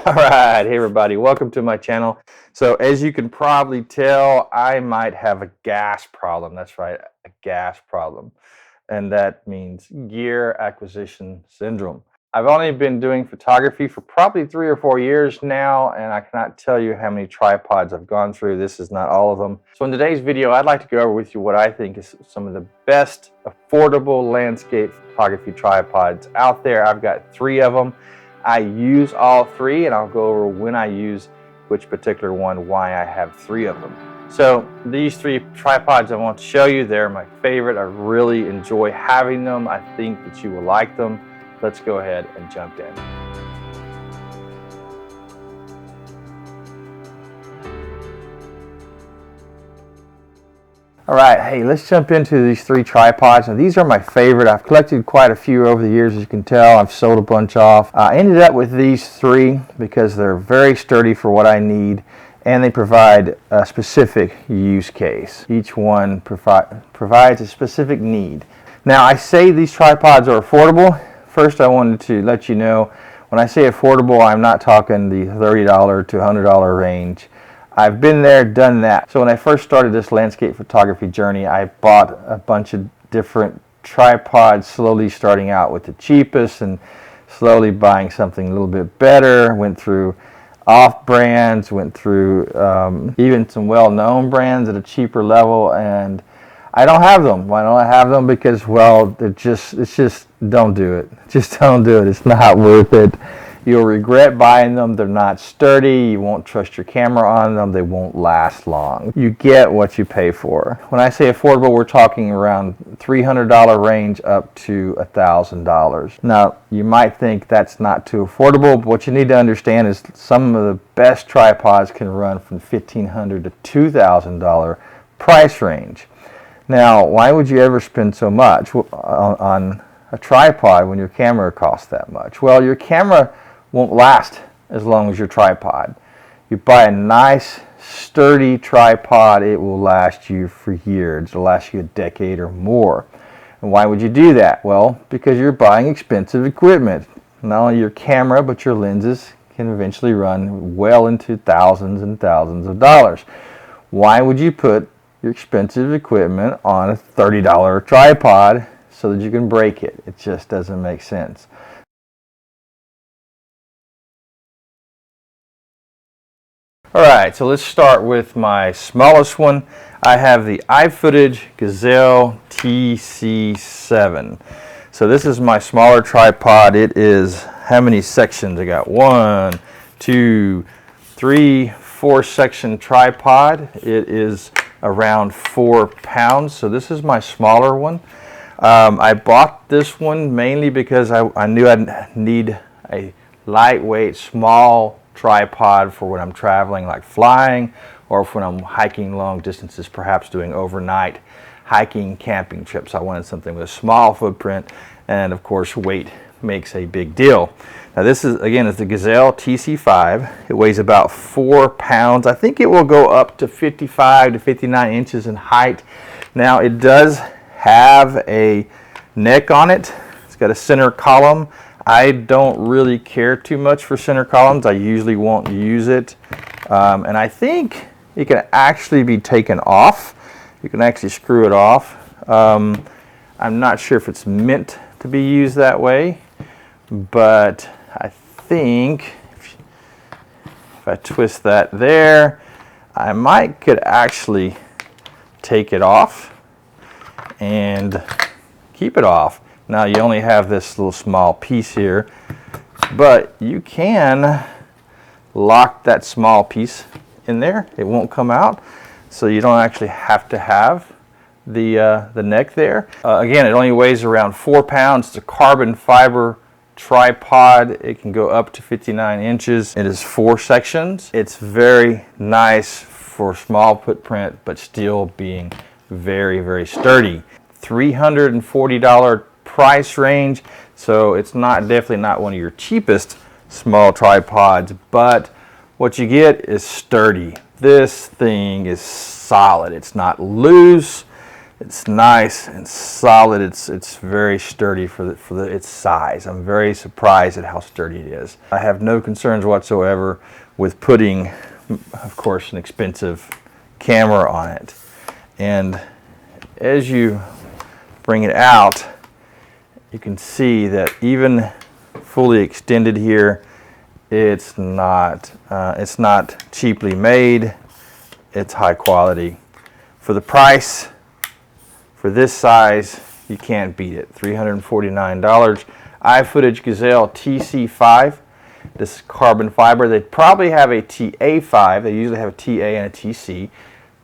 All right, hey everybody, welcome to my channel. So as you can probably tell, I might have a gas problem. That's right, a gas problem. And that means gear acquisition syndrome. I've only been doing photography for probably 3 or 4 years now, and I cannot tell you how many tripods I've gone through. This is not all of them. So in today's video, I'd like to go over with you what I think is some of the best affordable landscape photography tripods out there. I've got 3 of them. I use all 3, and I'll go over when I use which particular one, why I have 3 of them. So these 3 tripods I want to show you, they're my favorite. I really enjoy having them. I think that you will like them. Let's go ahead and jump in. All right, hey, let's jump into these 3 tripods. Now, these are my favorite. I've collected quite a few over the years, as you can tell. I've sold a bunch off. I ended up with these 3 because they're very sturdy for what I need, and they provide a specific use case. Each one provides a specific need. Now, I say these tripods are affordable. First, I wanted to let you know, when I say affordable, I'm not talking the $30 to $100 range. I've been there, done that. So when I first started this landscape photography journey, I bought a bunch of different tripods, slowly starting out with the cheapest and slowly buying something a little bit better. Went through off brands, went through even some well-known brands at a cheaper level, and I don't have them. Why don't I have them? Because, well, it's just don't do it. Just don't do it. It's not worth it. You'll regret buying them. They're not sturdy. You won't trust your camera on them. They won't last long. You get what you pay for. When I say affordable, we're talking around $300 range up to $1,000. Now, you might think that's not too affordable, but what you need to understand is some of the best tripods can run from $1,500 to $2,000 price range. Now, why would you ever spend so much on a tripod when your camera costs that much? Well, your camera won't last as long as your tripod. You buy a nice, sturdy tripod, it will last you for years. It'll last you a decade or more. And why would you do that? Well, because you're buying expensive equipment. Not only your camera, but your lenses can eventually run well into thousands and thousands of dollars. Why would you put your expensive equipment on a $30 tripod so that you can break it? It just doesn't make sense. Alright, so let's start with my smallest one. I have the Ifootage Gazelle TC7. So this is my smaller tripod. It is, how many sections? I got 1, 2, 3, 4 section tripod. It is around 4 pounds. So this is my smaller one. I bought this one mainly because I knew I'd need a lightweight, small tripod for when I'm traveling, like flying, or when I'm hiking long distances, perhaps doing overnight hiking, camping trips. I wanted something with a small footprint, and of course weight makes a big deal. Now this is, again, is the Gazelle TC5. It weighs about 4 pounds. I think it will go up to 55 to 59 inches in height. Now it does have a neck on it. It's got a center column. I don't really care too much for center columns. I usually won't use it. And I think it can actually be taken off. You can actually screw it off. I'm not sure if it's meant to be used that way, but I think if I twist that there, I could actually take it off and keep it off. Now you only have this little small piece here, but you can lock that small piece in there. It won't come out, so you don't actually have to have the neck there. Again, it only weighs around 4 pounds. It's a carbon fiber tripod. It can go up to 59 inches. It is 4 sections. It's very nice for small footprint, but still being very, very sturdy. $340 price range, so it's definitely not one of your cheapest small tripods, but what you get is sturdy. This thing is solid. It's not loose. It's nice and solid. It's very sturdy for its size. I'm very surprised at how sturdy it is. I have no concerns whatsoever with putting, of course, an expensive camera on it. And as you bring it out, you can see that even fully extended here, it's not cheaply made. It's high quality. For the price, for this size, you can't beat it. $349. Ifootage Gazelle TC5. This is carbon fiber. They probably have a TA5. They usually have a TA and a TC.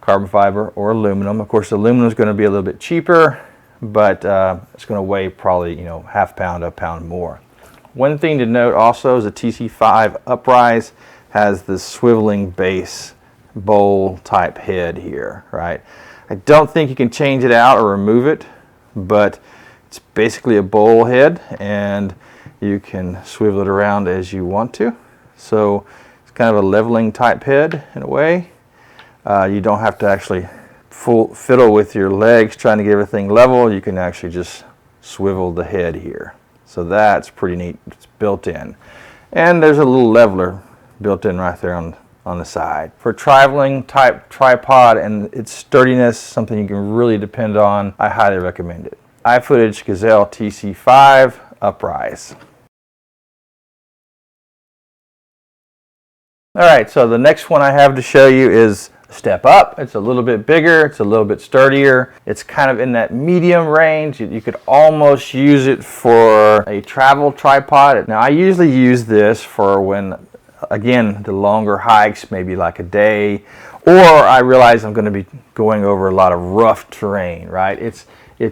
Carbon fiber or aluminum. Of course, aluminum is going to be a little bit cheaper, but it's going to weigh probably, you know, half pound, a pound more. One thing to note also is the TC5 Uprise has this swiveling base bowl type head here, right? I don't think you can change it out or remove it, but it's basically a bowl head and you can swivel it around as you want to. So it's kind of a leveling type head in a way. You don't have to actually fiddle with your legs trying to get everything level. You can actually just swivel the head here. So that's pretty neat. It's built in. And there's a little leveler built in right there on the side. For traveling type tripod and its sturdiness, something you can really depend on, I highly recommend it. Ifootage Gazelle TC5 Uprise. Alright, so the next one I have to show you is a step up. It's a little bit bigger, it's a little bit sturdier. It's kind of in that medium range. You could almost use it for a travel tripod. Now I usually use this for when, again, the longer hikes, maybe like a day, or I realize I'm going to be going over a lot of rough terrain, right? It's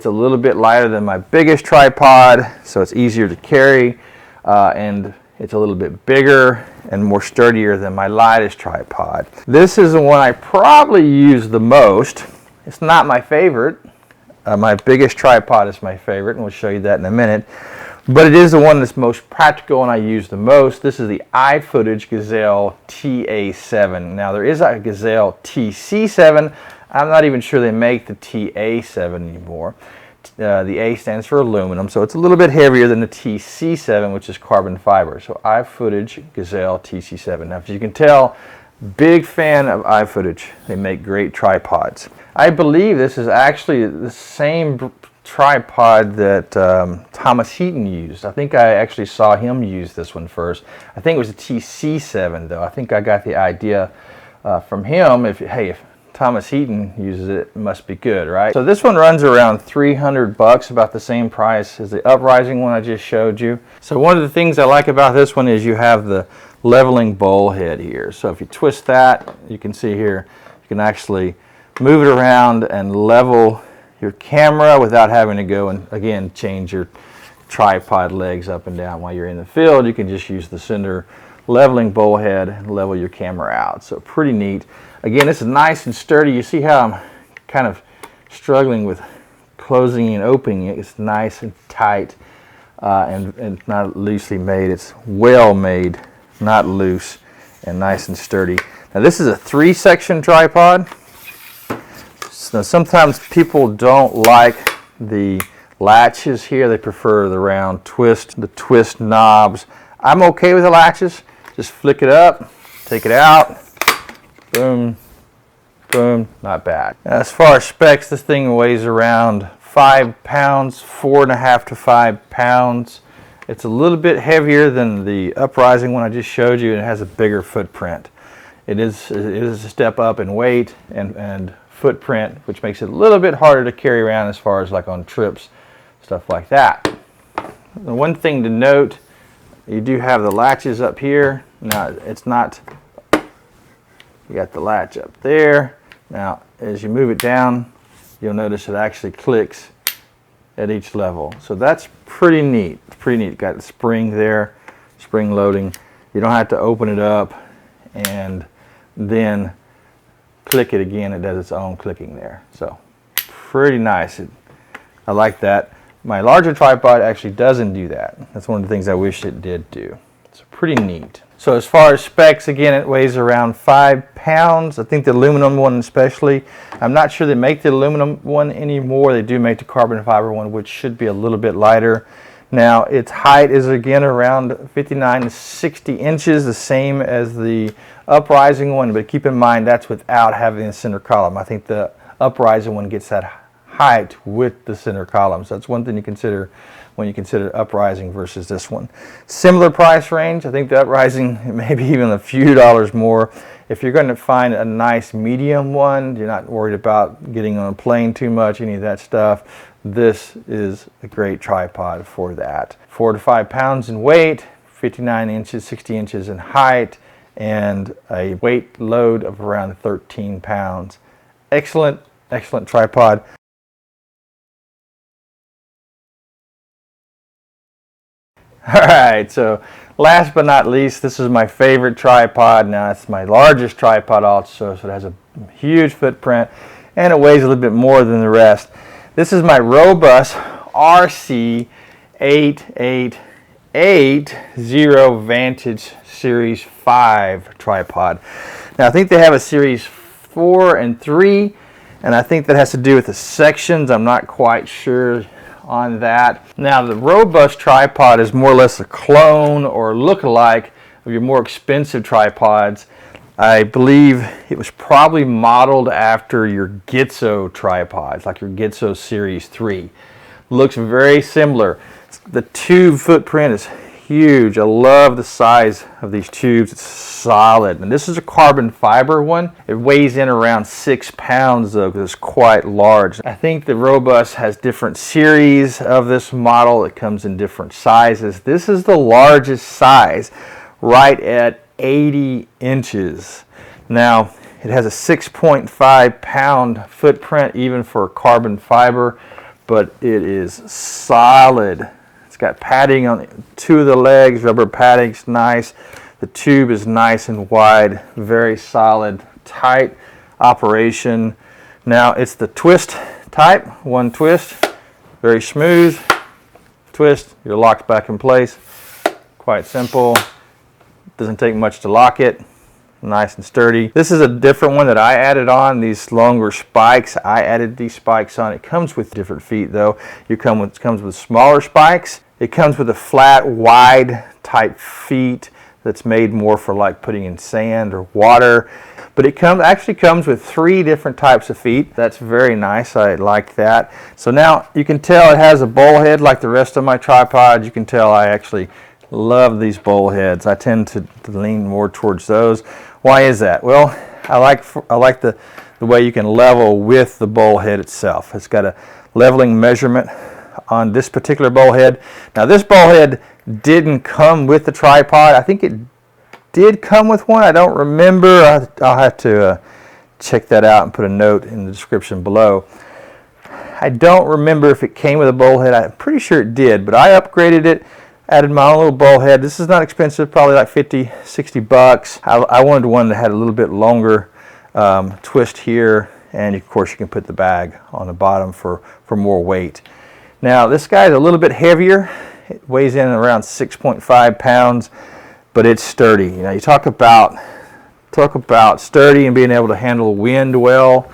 a little bit lighter than my biggest tripod, so it's easier to carry, and it's a little bit bigger and more sturdier than my lightest tripod. This is the one I probably use the most. It's not my favorite. My biggest tripod is my favorite, and we'll show you that in a minute. But it is the one that's most practical and I use the most. This is the Ifootage Gazelle TA7. Now there is a Gazelle TC7. I'm not even sure they make the TA7 anymore. The A stands for aluminum, so it's a little bit heavier than the TC7, which is carbon fiber. So Ifootage Gazelle TC7. Now, as you can tell, big fan of Ifootage. They make great tripods. I believe this is actually the same tripod that Thomas Heaton used. I think I actually saw him use this one first. I think it was a TC7 though. I think I got the idea from him. If Thomas Heaton uses it, it must be good, right? So this one runs around $300, about the same price as the Uprising one I just showed you. So one of the things I like about this one is you have the leveling bowl head here. So if you twist that, you can see here, you can actually move it around and level your camera without having to go and again change your tripod legs up and down while you're in the field. You can just use the center leveling bowl head and level your camera out. So pretty neat. Again, this is nice and sturdy. You see how I'm kind of struggling with closing and opening it. It's nice and tight and not loosely made. It's well made, not loose, and nice and sturdy. Now this is a 3-section tripod. So sometimes people don't like the latches here. They prefer the round twist, the twist knobs. I'm okay with the latches. Just flick it up, take it out, boom, boom, not bad. As far as specs, this thing weighs around 5 pounds, 4.5 to 5 pounds. It's a little bit heavier than the Uprising one I just showed you, and it has a bigger footprint. It is a step up in weight and footprint, which makes it a little bit harder to carry around as far as like on trips, stuff like that. The one thing to note, you do have the latches up here. Now it's not, you got the latch up there. Now as you move it down, you'll notice it actually clicks at each level. So that's pretty neat. It's pretty neat. Got the spring there, spring loading. You don't have to open it up and then click it again. It does its own clicking there. So pretty nice. I like that. My larger tripod actually doesn't do that. That's one of the things I wish it did do. It's pretty neat. So as far as specs, again, it weighs around 5 pounds. I think the aluminum one especially. I'm not sure they make the aluminum one anymore. They do make the carbon fiber one, which should be a little bit lighter. Now, its height is again around 59 to 60 inches, the same as the uprising one, but keep in mind that's without having the center column. I think the uprising one gets that height with the center column. So that's one thing to consider when you consider uprising versus this one. Similar price range. I think the uprising maybe even a few dollars more. If you're going to find a nice medium one, you're not worried about getting on a plane too much, any of that stuff, this is a great tripod for that. 4 to 5 pounds in weight, 59 inches, 60 inches in height, and a weight load of around 13 pounds. Excellent, excellent tripod. Alright, so last but not least, this is my favorite tripod. Now it's my largest tripod also, so it has a huge footprint and it weighs a little bit more than the rest. This is my Robus RC-8880 Vantage Series 5 tripod. Now I think they have a Series 4 and 3, and I think that has to do with the sections. I'm not quite sure on that. Now the Robus tripod is more or less a clone or look-alike of your more expensive tripods. I believe it was probably modeled after your Gazelle tripods, like your Gazelle Series 3. Looks very similar. The tube footprint is huge. I love the size of these tubes. It's solid. And this is a carbon fiber one. It weighs in around 6 pounds though, because it's quite large. I think the Robus has different series of this model. It comes in different sizes. This is the largest size, right at 80 inches. Now, it has a 6.5 pound footprint even for carbon fiber, but it is solid. It's got padding on 2 of the legs, rubber padding's nice. The tube is nice and wide, very solid, tight operation. Now, it's the twist type, one twist, very smooth. Twist, you're locked back in place. Quite simple. Doesn't take much to lock it. Nice and sturdy. This is a different one that I added on, these longer spikes. I added these spikes on. It comes with different feet though. It comes with smaller spikes. It comes with a flat, wide type feet that's made more for like putting in sand or water. But it actually comes with 3 different types of feet. That's very nice. I like that. So now you can tell it has a bowl head like the rest of my tripods. You can tell I actually love these bowl heads. I tend to lean more towards those. Why is that? Well, I like the way you can level with the bowl head itself. It's got a leveling measurement on this particular bowl head. Now this bowl head didn't come with the tripod. I think it did come with one. I don't remember. I'll have to check that out and put a note in the description below. I don't remember if it came with a bowl head. I'm pretty sure it did, but I upgraded it. Added my own little bowl head. This is not expensive, probably like 50, 60 bucks. I wanted one that had a little bit longer twist here, and of course you can put the bag on the bottom for more weight. Now this guy is a little bit heavier. It weighs in around 6.5 pounds, but it's sturdy. You know, you talk about sturdy and being able to handle wind well,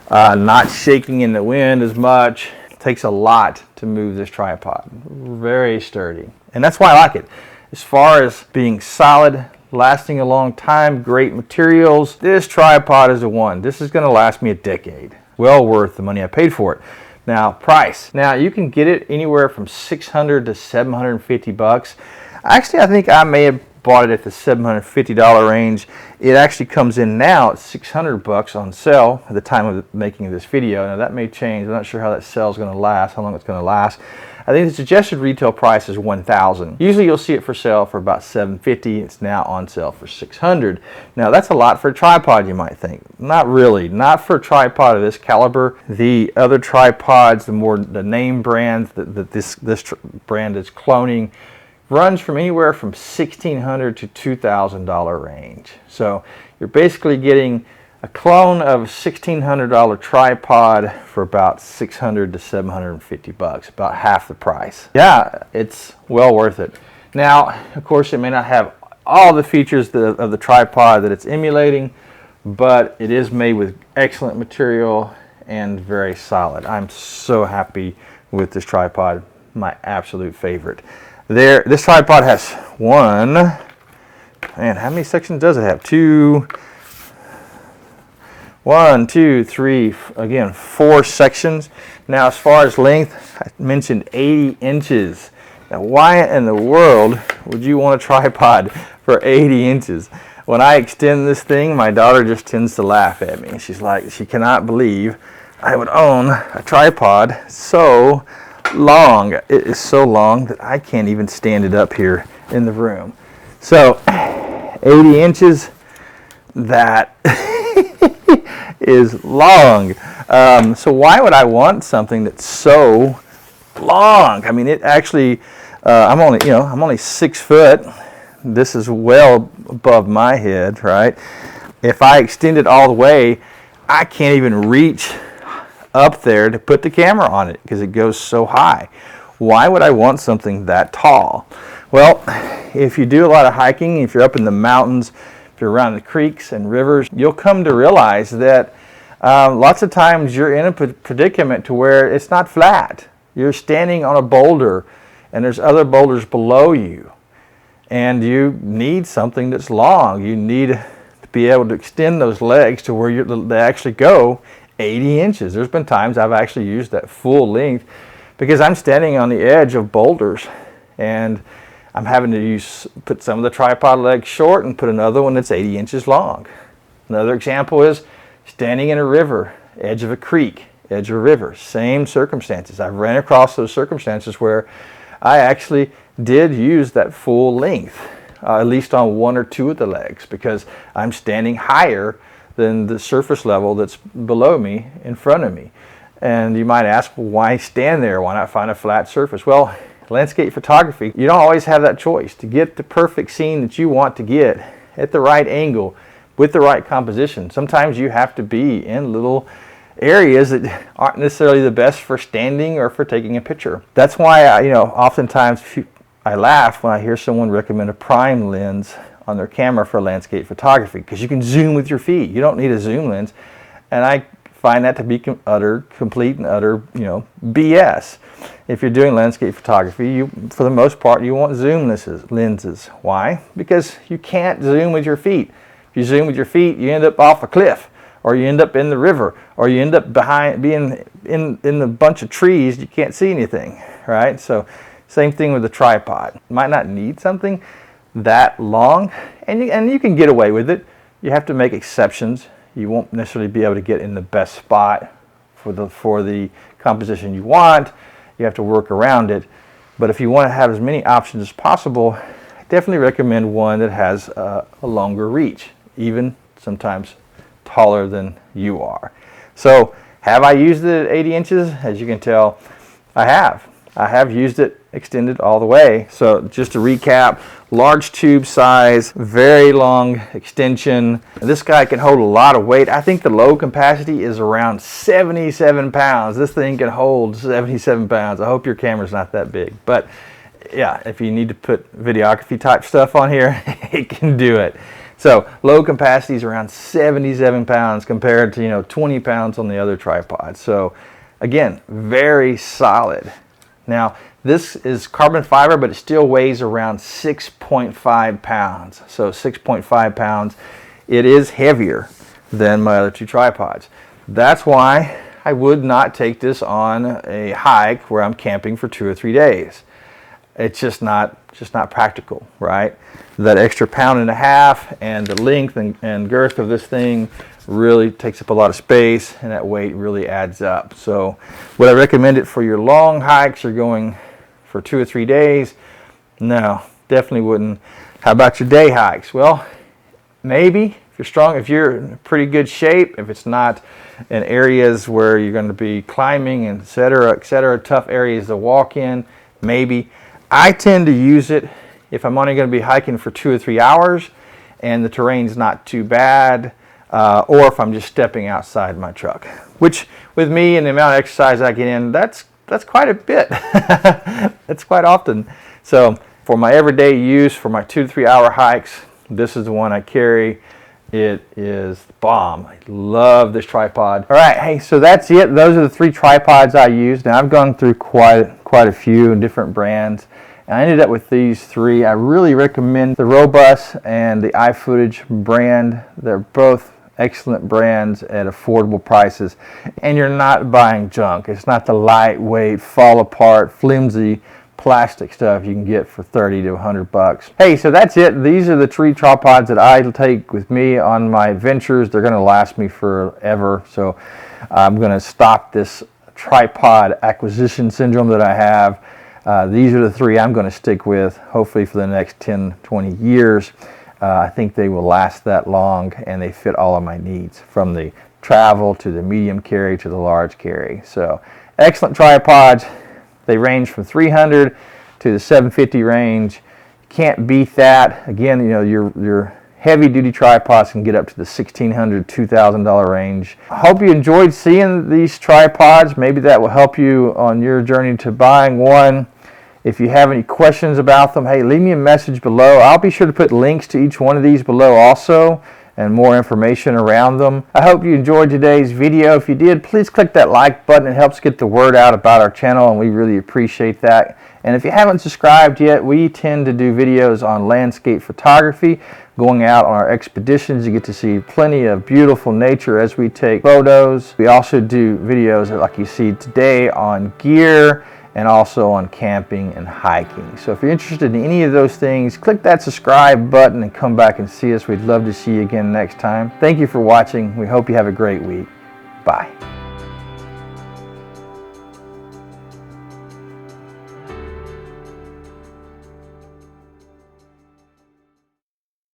not shaking in the wind as much. It takes a lot to move this tripod. Very sturdy. And that's why I like it. As far as being solid, lasting a long time, great materials, this tripod is the one. This is going to last me a decade. Well worth the money I paid for it. Now, price. Now, you can get it anywhere from $600 to $750. Actually, I think I may have bought it at the $750 range. It actually comes in now at $600 on sale at the time of making this video. Now, that may change. I'm not sure how that sale is going to last, how long it's going to last. I think the suggested retail price is $1,000. Usually you'll see it for sale for about $750. It's now on sale for $600. Now that's a lot for a tripod, you might think. Not really. Not for a tripod of this caliber. The other tripods, the name brands that this brand is cloning, runs from anywhere from $1,600 to $2,000 range. So you're basically getting a clone of $1,600 tripod for about $600 to $750, about half the price. Yeah, it's well worth it. Now, of course, it may not have all the features of the tripod that it's emulating, but it is made with excellent material and very solid. I'm so happy with this tripod, my absolute favorite. This tripod has man, how many sections does it have? 4 sections. Now, as far as length, I mentioned 80 inches. Now, why in the world would you want a tripod for 80 inches? When I extend this thing, my daughter just tends to laugh at me. She's like, she cannot believe I would own a tripod so long. It is so long that I can't even stand it up here in the room. So 80 inches, that is long. So why would I want something that's so long? I mean, it actually, I'm only 6 foot. This is well above my head, right? If I extend it all the way, I can't even reach up there to put the camera on it because it goes so high. Why would I want something that tall? Well, if you do a lot of hiking, if you're up in the mountains, if you're around the creeks and rivers, you'll come to realize that lots of times you're in a predicament to where it's not flat. You're standing on a boulder and there's other boulders below you, and you need something that's long. You need to be able to extend those legs to where they actually go 80 inches. There's been times I've actually used that full length because I'm standing on the edge of boulders and I'm having to put some of the tripod legs short and put another one that's 80 inches long. Another example is standing in a river, edge of a creek, edge of a river. Same circumstances. I've ran across those circumstances where I actually did use that full length, at least on 1 or 2 of the legs, because I'm standing higher than the surface level that's below me, in front of me. And you might ask, well, why stand there? Why not find a flat surface? Well, landscape photography, you don't always have that choice. To get the perfect scene that you want to get at the right angle with the right composition, sometimes you have to be in little areas that aren't necessarily the best for standing or for taking a picture. That's why oftentimes I laugh when I hear someone recommend a prime lens on their camera for landscape photography, because you can zoom with your feet. You don't need a zoom lens, and I find that to be complete and utter BS. If you're doing landscape photography, for the most part, you want zoom lenses. Why? Because you can't zoom with your feet. If you zoom with your feet, you end up off a cliff, or you end up in the river, or you end up being in a bunch of trees. You can't see anything, right? So same thing with the tripod. You might not need something that long, and you can get away with it. You have to make exceptions. You won't necessarily be able to get in the best spot for the composition you want. You have to work around it. But if you want to have as many options as possible, I definitely recommend one that has a longer reach, even sometimes taller than you are. So have I used it at 80 inches? As you can tell, I have. I have used it extended all the way. So just to recap, large tube size, very long extension. This guy can hold a lot of weight. I think the load capacity is around 77 pounds. This thing can hold 77 pounds. I hope your camera's not that big. But yeah, if you need to put videography type stuff on here, it can do it. So load capacity is around 77 pounds compared to 20 pounds on the other tripod. So again, very solid. Now, this is carbon fiber, but it still weighs around 6.5 pounds. So 6.5 pounds, it is heavier than my other 2 tripods. That's why I would not take this on a hike where I'm camping for 2 or 3 days. It's just not practical, right? That extra 1.5 pounds and the length and girth of this thing really takes up a lot of space, and that weight really adds up. So would I recommend it for your long hikes or going for 2 or 3 days? No, definitely wouldn't. How about your day hikes? Well, maybe if you're strong, if you're in pretty good shape, if it's not in areas where you're going to be climbing and et cetera, tough areas to walk in, maybe. I tend to use it if I'm only going to be hiking for 2 or 3 hours and the terrain's not too bad, or if I'm just stepping outside my truck, which with me and the amount of exercise I get in, that's quite a bit. That's quite often. So for my everyday use, for my 2 to 3 hour hikes, This is the one I carry. It is bomb. I love this tripod. All right, hey, so that's it. Those are the 3 tripods I used. Now I've gone through quite a few different brands, and I ended up with these 3. I really recommend the Robus and the Ifootage brand. They're both excellent brands at affordable prices, and you're not buying junk. It's not the lightweight, fall apart, flimsy plastic stuff you can get for 30 to 100 bucks. Hey, so that's it. These are the 3 tripods that I take with me on my adventures. They're going to last me forever, so I'm going to stop this tripod acquisition syndrome that I have. These are the 3 I'm going to stick with, hopefully for the next 10, 20 years. I think they will last that long, and they fit all of my needs, from the travel to the medium carry to the large carry. So excellent tripods. They range from 300 to the 750 range. Can't beat that. Again, you know, your heavy duty tripods can get up to the $1,600, $2,000 range. I hope you enjoyed seeing these tripods. Maybe that will help you on your journey to buying one. If you have any questions about them, hey, leave me a message below. I'll be sure to put links to each one of these below also, and more information around them. I hope you enjoyed today's video. If you did, please click that like button. It helps get the word out about our channel, and we really appreciate that. And if you haven't subscribed yet, we tend to do videos on landscape photography, going out on our expeditions. You get to see plenty of beautiful nature as we take photos. We also do videos like you see today on gear, and also on camping and hiking. So if you're interested in any of those things, click that subscribe button and come back and see us. We'd love to see you again next time. Thank you for watching. We hope you have a great week. Bye.